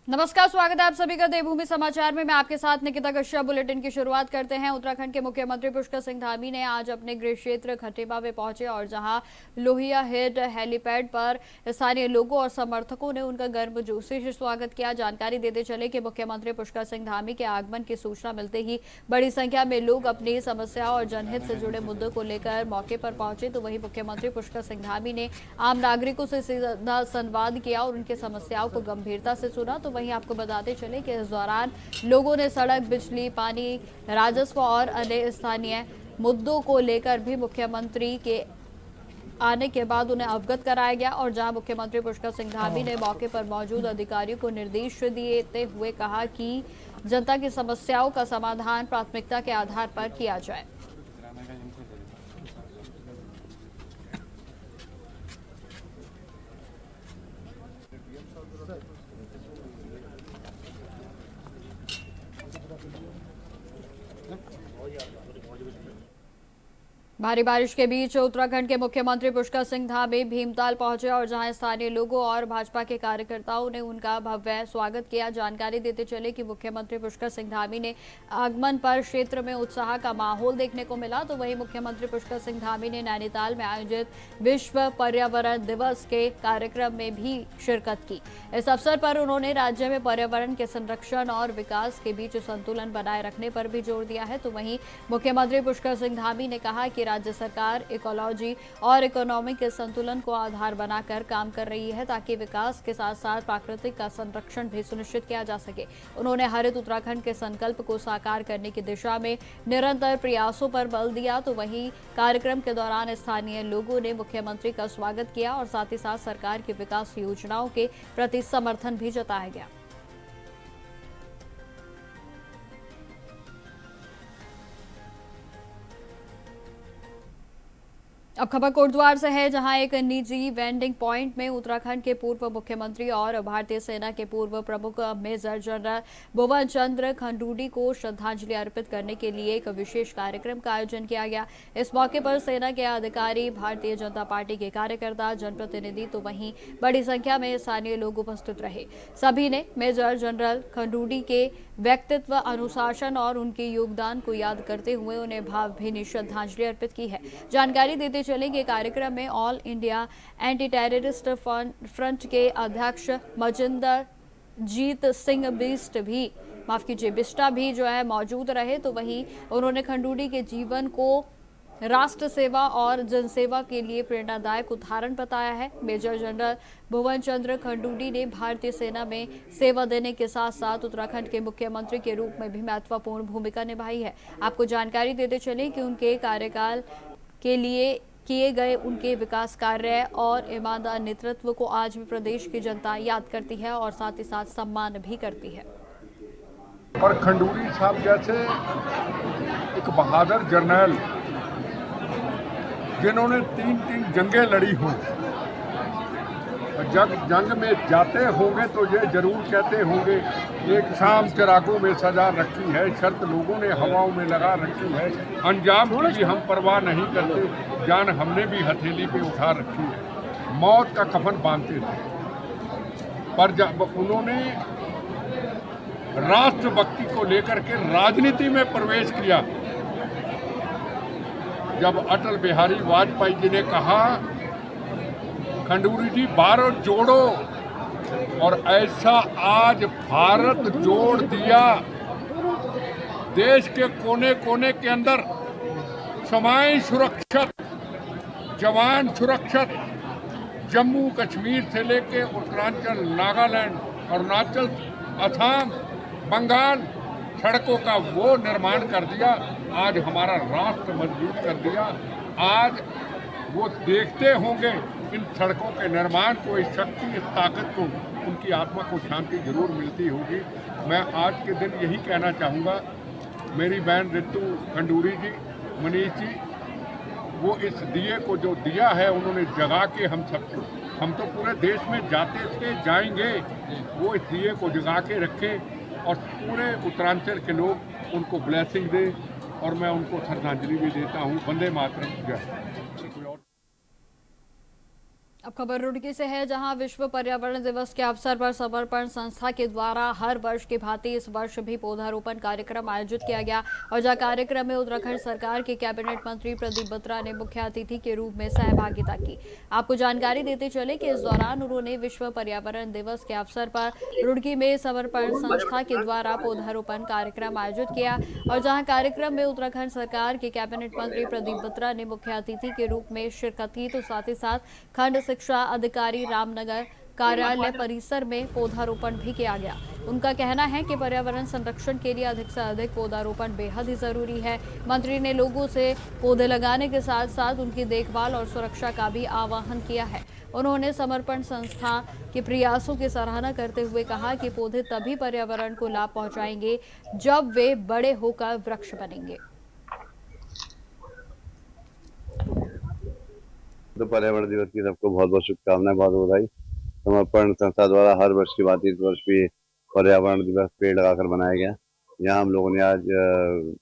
नमस्कार, स्वागत है आप सभी का देवभूमि समाचार में। मैं आपके साथ निकिता कश्यप। बुलेटिन की शुरुआत करते हैं। उत्तराखंड के मुख्यमंत्री पुष्कर सिंह धामी ने आज अपने गृह क्षेत्र खटेमा में पहुंचे और जहां लोहिया हेड हेलीपैड पर स्थानीय लोगों और समर्थकों ने उनका गर्मजोशी से स्वागत किया। जानकारी देते चले कि मुख्यमंत्री पुष्कर सिंह धामी के आगमन की सूचना मिलते ही बड़ी संख्या में लोग अपनी समस्याओं और जनहित से जुड़े मुद्दों को लेकर मौके पर पहुंचे। तो वहीं मुख्यमंत्री पुष्कर सिंह धामी ने आम नागरिकों से सीधा संवाद किया और उनकी समस्याओं को गंभीरता से सुना। तो वहीं आपको बताते चले कि इस दौरान लोगों ने सड़क, बिजली, पानी, राजस्व और अन्य स्थानीय मुद्दों को लेकर भी मुख्यमंत्री के आने के बाद उन्हें अवगत कराया गया। और जहां मुख्यमंत्री पुष्कर सिंह धामी ने मौके पर मौजूद अधिकारियों को निर्देश देते हुए कहा कि जनता की समस्याओं का समाधान प्राथमिकता के आधार पर किया जाए। भारी बारिश के बीच उत्तराखंड के मुख्यमंत्री पुष्कर सिंह धामी भीमताल पहुंचे और जहां स्थानीय लोगों और भाजपा के कार्यकर्ताओं ने उनका भव्य स्वागत किया। जानकारी देते चले कि मुख्यमंत्री पुष्कर सिंह धामी ने आगमन पर क्षेत्र में उत्साह का माहौल देखने को मिला। तो वहीं मुख्यमंत्री पुष्कर सिंह धामी ने नैनीताल में आयोजित विश्व पर्यावरण दिवस के कार्यक्रम में भी शिरकत की। इस अवसर पर उन्होंने राज्य में पर्यावरण के संरक्षण और विकास के बीच संतुलन बनाए रखने पर भी जोर दिया है। तो वहीं मुख्यमंत्री पुष्कर सिंह धामी ने कहा कि राज्य सरकार इकोलॉजी और इकोनॉमी के संतुलन को आधार बनाकर काम कर रही है ताकि विकास के साथ साथ प्राकृतिक का संरक्षण भी सुनिश्चित किया जा सके। उन्होंने हरित उत्तराखंड के संकल्प को साकार करने की दिशा में निरंतर प्रयासों पर बल दिया। तो वहीं कार्यक्रम के दौरान स्थानीय लोगों ने मुख्यमंत्री का स्वागत किया और साथ ही साथ सरकार की विकास योजनाओं के प्रति समर्थन भी जताया गया। अब खबर कोटद्वार से है, जहां एक निजी वेंडिंग पॉइंट में उत्तराखंड के पूर्व मुख्यमंत्री और भारतीय सेना के पूर्व प्रमुख मेजर जनरल भुवन चंद्र खंडूड़ी को श्रद्धांजलि अर्पित करने के लिए एक विशेष कार्यक्रम का आयोजन किया गया। इस मौके पर सेना के अधिकारी, भारतीय जनता पार्टी के कार्यकर्ता, जनप्रतिनिधि तो वहीं बड़ी संख्या में स्थानीय लोग उपस्थित रहे। सभी ने मेजर जनरल खंडूड़ी के व्यक्तित्व, अनुशासन और उनके योगदान को याद करते हुए उन्हें भावभीनी श्रद्धांजलि अर्पित की है। जानकारी देते चले कि कार्यक्रम में all India anti terrorist front के अध्यक्ष मजिंदर जीत सिंह बिस्टा भी जो है मौजूद रहे। तो वहीं उन्होंने खंडूड़ी के जीवन को राष्ट्र सेवा और जनसेवा के लिए प्रेरणादायक उदाहरण बताया है। मेजर जनरल भुवन चंद्र खंडूड़ी ने भारतीय सेना में सेवा देने के साथ साथ उत्तराखंड के मुख्यमंत्री के रूप में भी महत्वपूर्ण भूमिका निभाई है। आपको जानकारी देते चले कि उनके कार्यकाल के लिए किए गए उनके विकास कार्य और ईमानदार नेतृत्व को आज भी प्रदेश की जनता याद करती है और साथ ही साथ सम्मान भी करती है। और खंडूड़ी साहब जैसे एक बहादुर जर्नल जिन्होंने तीन जंगें लड़ी हों, जंग में जाते होंगे तो ये जरूर कहते होंगे एक शाम चिरागों में सजा रखी है, शर्त लोगों ने हवाओं में लगा रखी है, अंजाम की हम परवाह नहीं करते, जान हमने भी हथेली पे उठा रखी है। मौत का कफन बांधते थे, पर जब उन्होंने राष्ट्रभक्ति को लेकर के राजनीति में प्रवेश किया, जब अटल बिहारी वाजपेयी जी ने कहा खंडूड़ी जी बार जोड़ो, और ऐसा आज भारत जोड़ दिया। देश के कोने कोने के अंदर सीमाएं सुरक्षित, जवान सुरक्षित, जम्मू कश्मीर से लेके उत्तरांचल, नागालैंड, अरुणाचल, असम, बंगाल, सड़कों का वो निर्माण कर दिया। आज हमारा राष्ट्र मजबूत कर दिया। आज वो देखते होंगे इन सड़कों के निर्माण को, इस शक्ति, इस ताकत को, उनकी आत्मा को शांति जरूर मिलती होगी। मैं आज के दिन यही कहना चाहूँगा, मेरी बहन रितु खंडूड़ी जी, मनीष जी, वो इस दिए को जो दिया है उन्होंने जगा के हम सबको, हम तो पूरे देश में जाते थे, जाएंगे, वो इस दिए को जगा के रखें और पूरे उत्तरांचल के लोग उनको ब्लेसिंग दें। और मैं उनको श्रद्धांजलि भी देता हूँ। वंदे मातरम। जय। अब खबर रुड़की से है, जहां विश्व पर्यावरण दिवस के अवसर पर समर्पण संस्था के द्वारा हर वर्ष की भांति इस वर्ष भी पौधारोपण कार्यक्रम आयोजित किया गया और जहां कार्यक्रम में उत्तराखंड सरकार के कैबिनेट मंत्री प्रदीप बत्रा ने मुख्य अतिथि के रूप में सहभागिता की। आपको जानकारी देते चले कि इस दौरान उन्होंने विश्व पर्यावरण दिवस के अवसर पर रुड़की में समर्पण संस्था के द्वारा पौधारोपण कार्यक्रम आयोजित किया और जहां कार्यक्रम में उत्तराखंड सरकार के कैबिनेट मंत्री प्रदीप बत्रा ने मुख्य अतिथि के रूप में शिरकत की, तो साथ ही साथ खंड शिक्षा अधिकारी रामनगर कार्यालय परिसर में पौधारोपण भी किया गया। उनका कहना है कि पर्यावरण संरक्षण के लिए अधिक से अधिक पौधारोपण बेहद ही जरूरी है। मंत्री ने लोगों से पौधे लगाने के साथ साथ उनकी देखभाल और सुरक्षा का भी आह्वान किया है। उन्होंने समर्पण संस्था के प्रयासों की सराहना करते हुए कहा कि पौधे तभी पर्यावरण को लाभ पहुंचाएंगे जब वे बड़े होकर वृक्ष बनेंगे। तो पर्यावरण दिवस की सबको बहुत बहुत शुभकामनाएं, बहुत बधाई। समर्पण संस्था द्वारा हर वर्ष की बात इस वर्ष भी पर्यावरण दिवस पेड़ लगाकर मनाया गया। यहाँ हम लोगों ने आज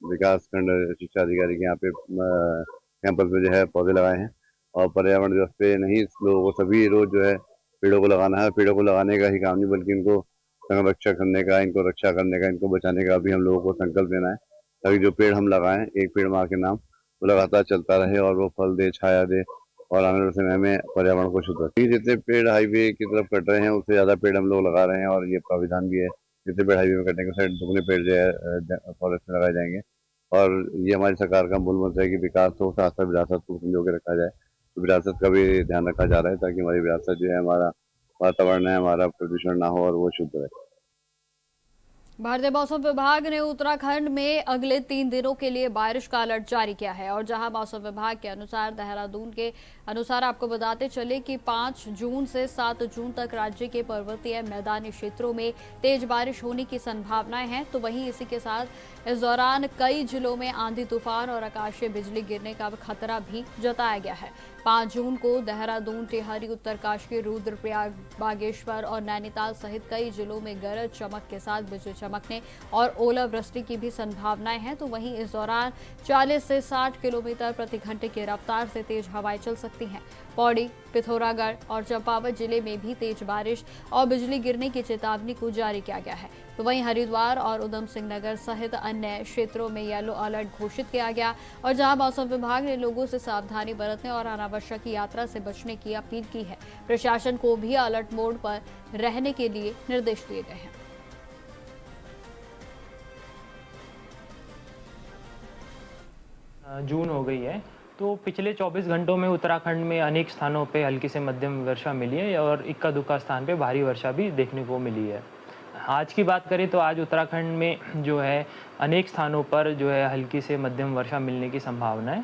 विकास खंड शिक्षा अधिकारी के यहाँ पे कैंपस में जो है पौधे लगाए हैं और पर्यावरण दिवस पे नहीं लोगों को सभी रोज जो है पेड़ों को लगाना है। पेड़ों को लगाने का ही काम नहीं बल्कि इनको संरक्षण करने का, इनको रक्षा करने का, इनको बचाने का भी हम लोगों को संकल्प लेना है ताकि जो पेड़ हम लगाएं, एक पेड़ माँ के नाम, वो लगातार चलता रहे और वो फल दे, छाया दे और आने वाले समय में पर्यावरण को शुद्ध रखें। जितने पेड़ हाईवे की तरफ कट रहे हैं उससे ज्यादा पेड़ हम लोग लगा रहे हैं और ये प्राविधान भी है, जितने पेड़ हाईवे में कटेंगे उसे दुगने पेड़ जो है फॉरेस्ट में लगाए जाएंगे। और ये हमारी सरकार का मूल मंत्र है कि विकास हो साथ साथ विरासत को संजो के रखा जाए। तो विरासत का भी ध्यान रखा जा रहा है ताकि हमारी विरासत जो है, हमारा वातावरण है, हमारा प्रदूषण ना हो और वो शुद्ध रहे। भारतीय मौसम विभाग ने उत्तराखंड में अगले 3 दिनों के लिए बारिश का अलर्ट जारी किया है और जहां मौसम विभाग के अनुसार देहरादून के अनुसार आपको बताते चले कि 5 जून से 7 जून तक राज्य के पर्वतीय मैदानी क्षेत्रों में तेज बारिश होने की संभावनाएं हैं। तो वहीं इसी के साथ इस दौरान कई जिलों में आंधी तूफान और आकाशीय बिजली गिरने का खतरा भी जताया गया है। 5 जून को देहरादून, टिहरी, उत्तरकाशी, रुद्रप्रयाग, बागेश्वर और नैनीताल सहित कई जिलों में गरज चमक के साथ बिजली चमकने और ओलावृष्टि की भी संभावनाएं हैं। तो वहीं इस दौरान 40 से 60 किलोमीटर प्रति घंटे की रफ्तार से तेज हवाएं चल सकती हैं। पौड़ी, पिथौरागढ़ और चंपावत जिले में भी तेज बारिश और बिजली गिरने की चेतावनी को जारी किया गया है। तो वहीं हरिद्वार और उधम सिंह नगर सहित अन्य क्षेत्रों में येलो अलर्ट घोषित किया गया और जहां मौसम विभाग ने लोगों से सावधानी बरतने और अनावश्यक यात्रा से बचने की अपील की है। प्रशासन को भी अलर्ट मोड पर रहने के लिए निर्देश दिए गए हैं। जून हो गई है तो पिछले 24 घंटों में उत्तराखंड में अनेक स्थानों पे हल्की से मध्यम वर्षा मिली है और इक्का दुक्का स्थान पे भारी वर्षा भी देखने को मिली है। आज की बात करें तो आज उत्तराखंड में जो है अनेक स्थानों पर जो है हल्की से मध्यम वर्षा मिलने की संभावना है।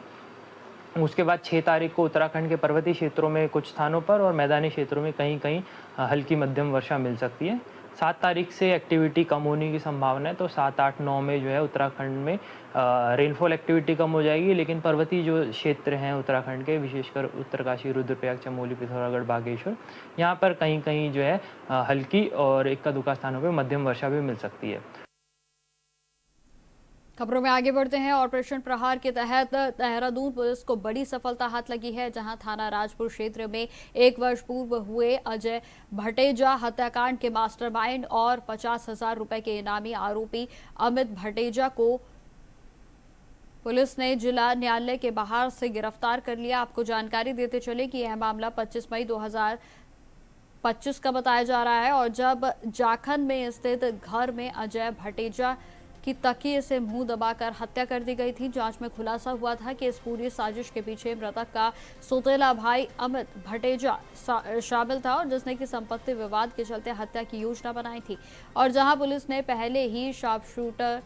उसके बाद 6 तारीख को उत्तराखंड के पर्वतीय क्षेत्रों में कुछ स्थानों पर और मैदानी क्षेत्रों में कहीं कहीं हल्की मध्यम वर्षा मिल सकती है। 7 तारीख से एक्टिविटी कम होने की संभावना है, तो 7, 8, 9 में जो है उत्तराखंड में रेनफॉल एक्टिविटी कम हो जाएगी, लेकिन पर्वतीय जो क्षेत्र हैं उत्तराखंड के, विशेषकर उत्तरकाशी, रुद्रप्रयाग, चमोली, पिथौरागढ़, बागेश्वर, यहाँ पर कहीं कहीं जो है हल्की और इक्का दुक्का स्थानों पर मध्यम वर्षा भी मिल सकती है। खबरों में आगे बढ़ते हैं। ऑपरेशन प्रहार के तहत देहरादून पुलिस को बड़ी सफलता हाथ लगी है, जहां थाना राजपुर क्षेत्र में 1 वर्ष पूर्व हुए अजय भटेजा हत्याकांड के मास्टरमाइंड और 50,000 रुपए के इनामी आरोपी अमित भटेजा को पुलिस ने जिला न्यायालय के बाहर से गिरफ्तार कर लिया। आपको जानकारी देते चले कि यह मामला 25 मई 2025 का बताया जा रहा है और जब जाखन में स्थित घर में अजय भटेजा की तकिए से मुंह दबाकर हत्या कर दी गई थी। जांच में खुलासा हुआ था कि इस पूरी साजिश के पीछे मृतक का सौतेला भाई अमित भटेजा शामिल था और जिसने की संपत्ति विवाद के चलते हत्या की योजना बनाई थी। और जहां पुलिस ने पहले ही शार्प शूटर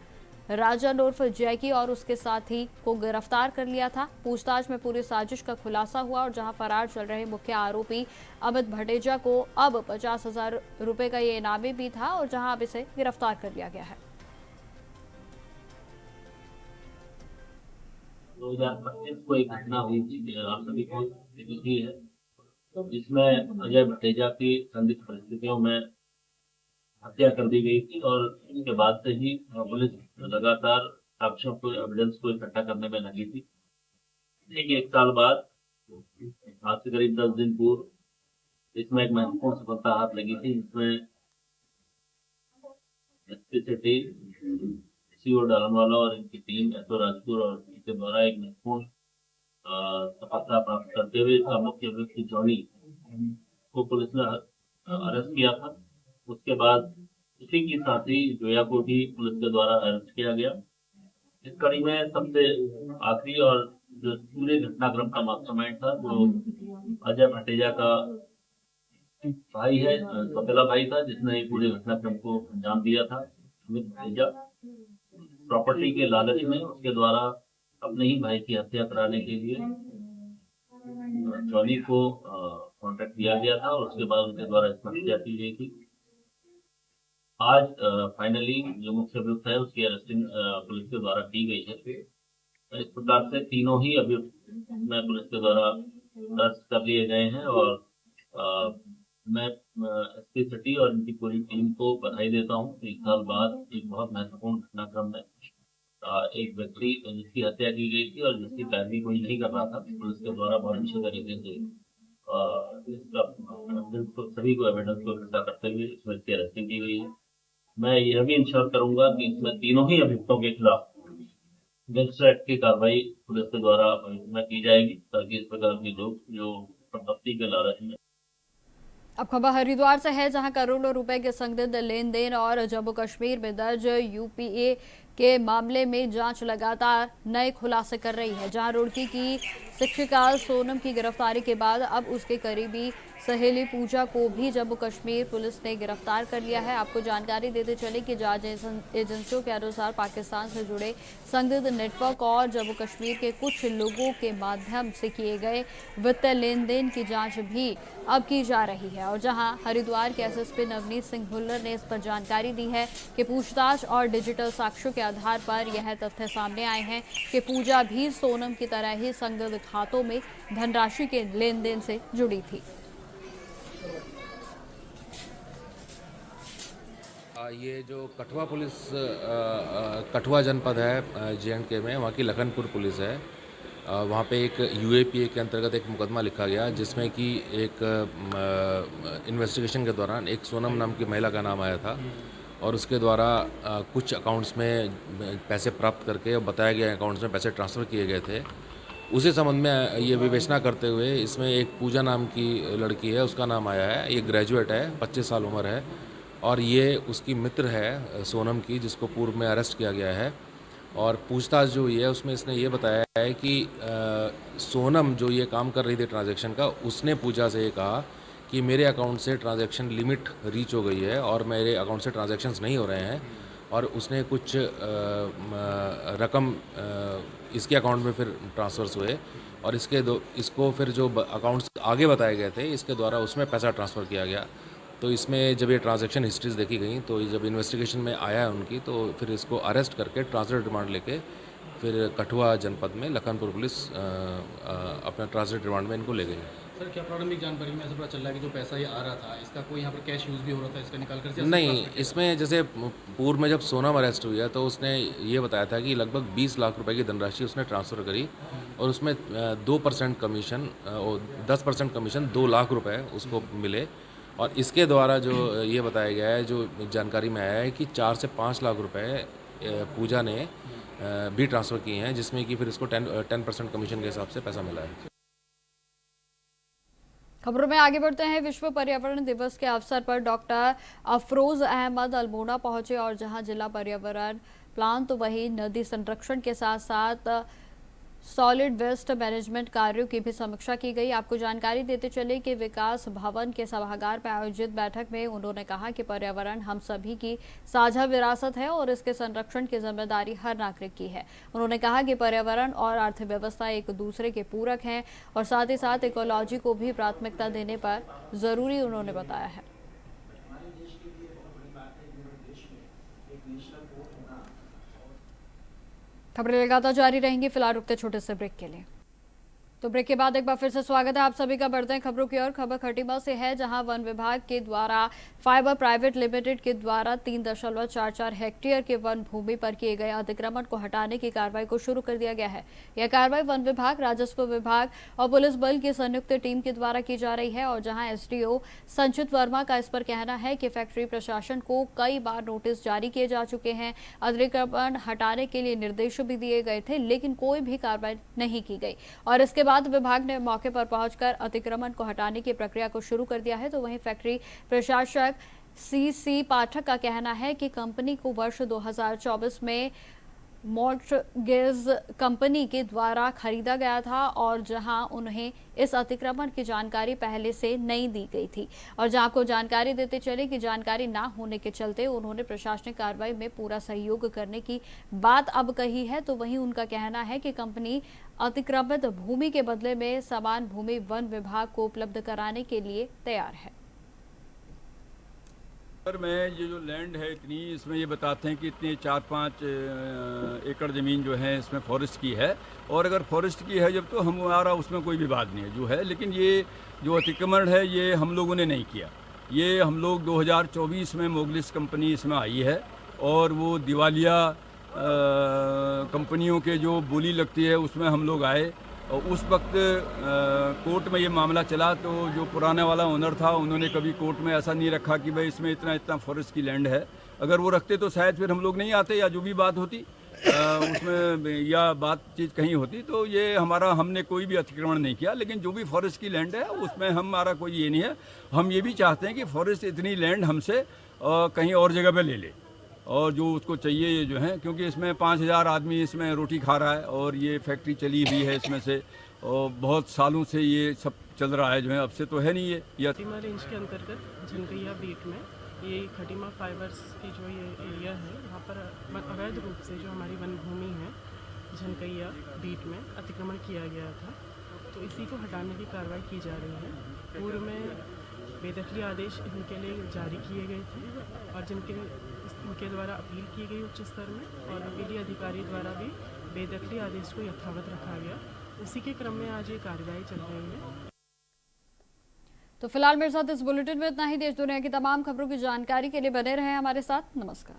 राजन उर्फ जैकी और उसके साथी को गिरफ्तार कर लिया था। पूछताछ में पूरी साजिश का खुलासा हुआ और जहां फरार चल रहे मुख्य आरोपी अमित भटेजा को अब 50,000 रुपए का ये इनामी भी था और जहां अब इसे गिरफ्तार कर लिया गया है। 2025 को एक घटना हुई थी, आप सभी को हुई है, जिसमें अजय भटेजा की संदिग्ध परिस्थितियों में हत्या कर दी गई थी और उसके बाद से ही पुलिस लगातार साक्ष्यों को, एविडेंस को इकट्ठा करने में लगी थी। लेकिन 1 साल बाद, आज से करीब 10 दिन पूर्व, इसमें एक महत्वपूर्ण सफलता हाथ लगी थी, जिसमें एसपी सिटी, सीओ डालनवाला और इनकी टीम एसओ राजपुर और इनके द्वारा एक महत्वपूर्ण सफलता प्राप्त करते हुए इसका मुख्य व्यक्ति जॉनी को पुलिस ने अरेस्ट किया था। उसके बाद इसी के साथ ही जोया को भी पुलिस के द्वारा अरेस्ट किया गया। इस कड़ी में सबसे आखिरी और जो पूरे घटनाक्रम का मास्टरमाइंड था, जो अजय भटेजा का भाई है, सौतेला भाई था, जिसने पूरे घटनाक्रम को अंजाम दिया था। अमित भटेजा प्रॉपर्टी के लालच में उसके द्वारा अपने ही भाई की हत्या कराने के लिए जॉनी को कॉन्ट्रैक्ट दिया गया था और उसके बाद उनके द्वारा इसमें हत्या की गई थी। आज फाइनली जो मुख्य अभियुक्त है उसकी अरेस्टिंग पुलिस के द्वारा की गई है। इस प्रकार से तीनों ही अभियुक्त में पुलिस के द्वारा अरेस्ट कर लिए गए हैं और मैं एसपी सिटी और इनकी पूरी टीम को बधाई देता हूँ। 1 साल बाद एक बहुत महत्वपूर्ण घटनाक्रम में एक व्यक्ति जिसकी हत्या की गई थी और जिसकी पैरवी कोई नहीं कर रहा था, पुलिस के द्वारा बहुत अच्छे तरीके से इसका सभी को एविडेंस को इकट्ठा करते हुए इसमें इसकी अरेस्टिंग की गई है। मैं यह भी इंश्योर करूंगा कि इसमें तीनों ही अभियुक्तों के खिलाफ गैंगस्टर एक्ट की कार्रवाई पुलिस के द्वारा में की जाएगी, ताकि इस प्रकार के लोग जो संपत्ति के लालच में। अब खबर हरिद्वार से है, जहां करोड़ों रुपए के संदिग्ध लेन देन और जम्मू कश्मीर में दर्ज यूपीए के मामले में जांच लगातार नए खुलासे कर रही है। जहां रुड़की की शिक्षिका सोनम की गिरफ्तारी के बाद अब उसके करीबी सहेली पूजा को भी जम्मू कश्मीर पुलिस ने गिरफ्तार कर लिया है। आपको जानकारी देते चले कि जांच एजेंसियों के अनुसार पाकिस्तान से जुड़े संदिग्ध नेटवर्क और जम्मू कश्मीर के कुछ लोगों के माध्यम से किए गए वित्तीय लेन देन की जांच भी अब की जा रही है। और जहां हरिद्वार के एसएसपी नवनीत सिंह भुल्लर ने इस पर जानकारी दी है कि पूछताछ और डिजिटल साक्ष्यों के आधार पर यह तथ्य सामने आए हैं कि पूजा भी सोनम की तरह ही संदिग्ध खातों में धनराशि के लेन देन से जुड़ी थी। ये जो कठुआ पुलिस कठुआ जनपद है जे.एंड.के में, वहाँ की लखनपुर पुलिस है। वहाँ पे एक यूएपीए के अंतर्गत एक मुकदमा लिखा गया, जिसमें कि एक इन्वेस्टिगेशन के दौरान एक सोनम नाम की महिला का नाम आया था और उसके द्वारा कुछ अकाउंट्स में पैसे प्राप्त करके बताया गया अकाउंट्स में पैसे ट्रांसफ़र किए गए थे। उसी संबंध में ये विवेचना करते हुए इसमें एक पूजा नाम की लड़की है, उसका नाम आया है। ये ग्रेजुएट है, 25 साल उम्र है और ये उसकी मित्र है सोनम की, जिसको पूर्व में अरेस्ट किया गया है। और पूछताछ जो हुई है उसमें इसने ये बताया है कि सोनम जो ये काम कर रही थी ट्रांजैक्शन का, उसने पूजा से ये कहा कि मेरे अकाउंट से ट्रांजैक्शन लिमिट रीच हो गई है और मेरे अकाउंट से ट्रांजैक्शंस नहीं हो रहे हैं, और उसने कुछ रकम इसके अकाउंट में फिर ट्रांसफ़र्स हुए और इसको फिर जो अकाउंट्स आगे बताए गए थे इसके द्वारा उसमें पैसा ट्रांसफ़र किया गया। तो इसमें जब ये ट्रांजैक्शन हिस्ट्रीज देखी गई तो जब इन्वेस्टिगेशन में आया है उनकी, तो फिर इसको अरेस्ट करके ट्रांजिट रिमांड लेके फिर कठुआ जनपद में लखनपुर पुलिस अपना ट्रांजिट रिमांड में इनको ले गई। सर, क्या प्रारंभिक जानकारी में ऐसा पता चल रहा है कि जो पैसा ये आ रहा था इसका कोई यहाँ पर कैश यूज़ भी हो रहा था, इसका निकाल कर? नहीं, इसमें जैसे पूर्व में जब सोनम अरेस्ट हुई है तो उसने ये बताया था कि लगभग 20 लाख रुपए की धनराशि उसने ट्रांसफ़र करी और उसमें 2% कमीशन और 10% कमीशन 2 लाख रुपए उसको मिले। और इसके द्वारा जो ये बताया गया है, जो जानकारी में आया है कि 4 से 5 लाख रुपए पूजा ने भी ट्रांसफ़र किए हैं, जिसमें कि फिर इसको 10% कमीशन के हिसाब से पैसा मिला है। खबरों में आगे बढ़ते हैं। विश्व पर्यावरण दिवस के अवसर पर डॉक्टर अफरोज अहमद अल्मोड़ा पहुंचे और जहां जिला पर्यावरण प्लान तो वहीं नदी संरक्षण के साथ साथ सॉलिड वेस्ट मैनेजमेंट कार्यों की भी समीक्षा की गई। आपको जानकारी देते चले कि विकास भवन के सभागार में आयोजित बैठक में उन्होंने कहा कि पर्यावरण हम सभी की साझा विरासत है और इसके संरक्षण की जिम्मेदारी हर नागरिक की है। उन्होंने कहा कि पर्यावरण और अर्थव्यवस्था एक दूसरे के पूरक हैं और साथ ही साथ इकोलॉजी को भी प्राथमिकता देने पर जरूरी उन्होंने बताया है। खबरें लगातार जारी रहेंगी, फिलहाल रुकते छोटे से ब्रेक के लिए। तो ब्रेक के बाद एक बार फिर से स्वागत है आप सभी का। बढ़ते हैं खबरों की ओर। खबर खटीमा से है, जहां वन विभाग के द्वारा फाइबर प्राइवेट लिमिटेड के द्वारा 3.44 हेक्टेयर के वन भूमि पर किए गए अतिक्रमण को हटाने की कार्रवाई को शुरू कर दिया गया है। यह कार्रवाई वन विभाग, राजस्व विभाग और पुलिस बल की संयुक्त टीम के द्वारा की जा रही है। और जहां एसडीओ संचित वर्मा का इस पर कहना है कि फैक्ट्री प्रशासन को कई बार नोटिस जारी किए जा चुके हैं, अतिक्रमण हटाने के लिए निर्देश भी दिए गए थे, लेकिन कोई भी कार्रवाई नहीं की गई। और इसके बाद विभाग ने मौके पर पहुंचकर अतिक्रमण को हटाने की प्रक्रिया को शुरू कर दिया है। तो वहीं फैक्ट्री प्रशासक सीसी पाठक का कहना है कि कंपनी को वर्ष 2024 में मॉर्टगेज कंपनी के द्वारा खरीदा गया था और जहां उन्हें इस अतिक्रमण की जानकारी पहले से नहीं दी गई थी। और जहां आपको जानकारी देते चले कि जानकारी ना होने के चलते उन्होंने प्रशासनिक कार्रवाई में पूरा सहयोग करने की बात अब कही है। तो वहीं उनका कहना है कि कंपनी अतिक्रमित भूमि के बदले में समान भूमि वन विभाग को उपलब्ध कराने के लिए तैयार है। सर, मैं ये जो लैंड है इतनी, इसमें ये बताते हैं कि इतने 4-5 एकड़ ज़मीन जो है इसमें फॉरेस्ट की है। और अगर फॉरेस्ट की है जब, तो हमारा उसमें कोई विवाद नहीं है जो है। लेकिन ये जो अतिक्रमण है ये हम लोगों ने नहीं किया। ये हम लोग 2024 में मोगलिस कंपनी इसमें आई है और वो दिवालिया कंपनियों के जो बोली लगती है उसमें हम लोग आए। और उस वक्त कोर्ट में ये मामला चला, तो जो पुराना वाला ओनर था उन्होंने कभी कोर्ट में ऐसा नहीं रखा कि भाई इसमें इतना इतना फॉरेस्ट की लैंड है। अगर वो रखते तो शायद फिर हम लोग नहीं आते, या जो भी बात होती उसमें या बातचीत कहीं होती। तो ये हमने कोई भी अतिक्रमण नहीं किया। लेकिन जो भी फॉरेस्ट की लैंड है उसमें हमारा कोई ये नहीं है। हम ये भी चाहते हैं कि फॉरेस्ट इतनी लैंड हमसे कहीं और जगह पर ले ले, और जो उसको चाहिए ये जो है, क्योंकि इसमें 5000 आदमी इसमें रोटी खा रहा है और ये फैक्ट्री चली हुई है इसमें से, और बहुत सालों से ये सब चल रहा है जो है। अब से तो है नहीं ये खटीमा रेंज के अंतर्गत झनकैया बीट में ये खटीमा फाइबर्स की जो ये एरिया है, वहाँ पर अवैध रूप से जो हमारी वन भूमि है झनकैया बीट में अतिक्रमण किया गया था। तो इसी को हटाने की कार्रवाई की जा रही है। पूर्व में बेदखली आदेश इनके लिए जारी किए गए थे और इनके द्वारा अपील की गई उच्च स्तर में, और अपीली अधिकारी द्वारा भी बेदखली आदेश को यथावत रखा गया। उसी के क्रम में आज ये कार्रवाई चल रही है। तो फिलहाल मेरे साथ इस बुलेटिन में इतना ही। देश दुनिया की तमाम खबरों की जानकारी के लिए बने रहें हमारे साथ। नमस्कार।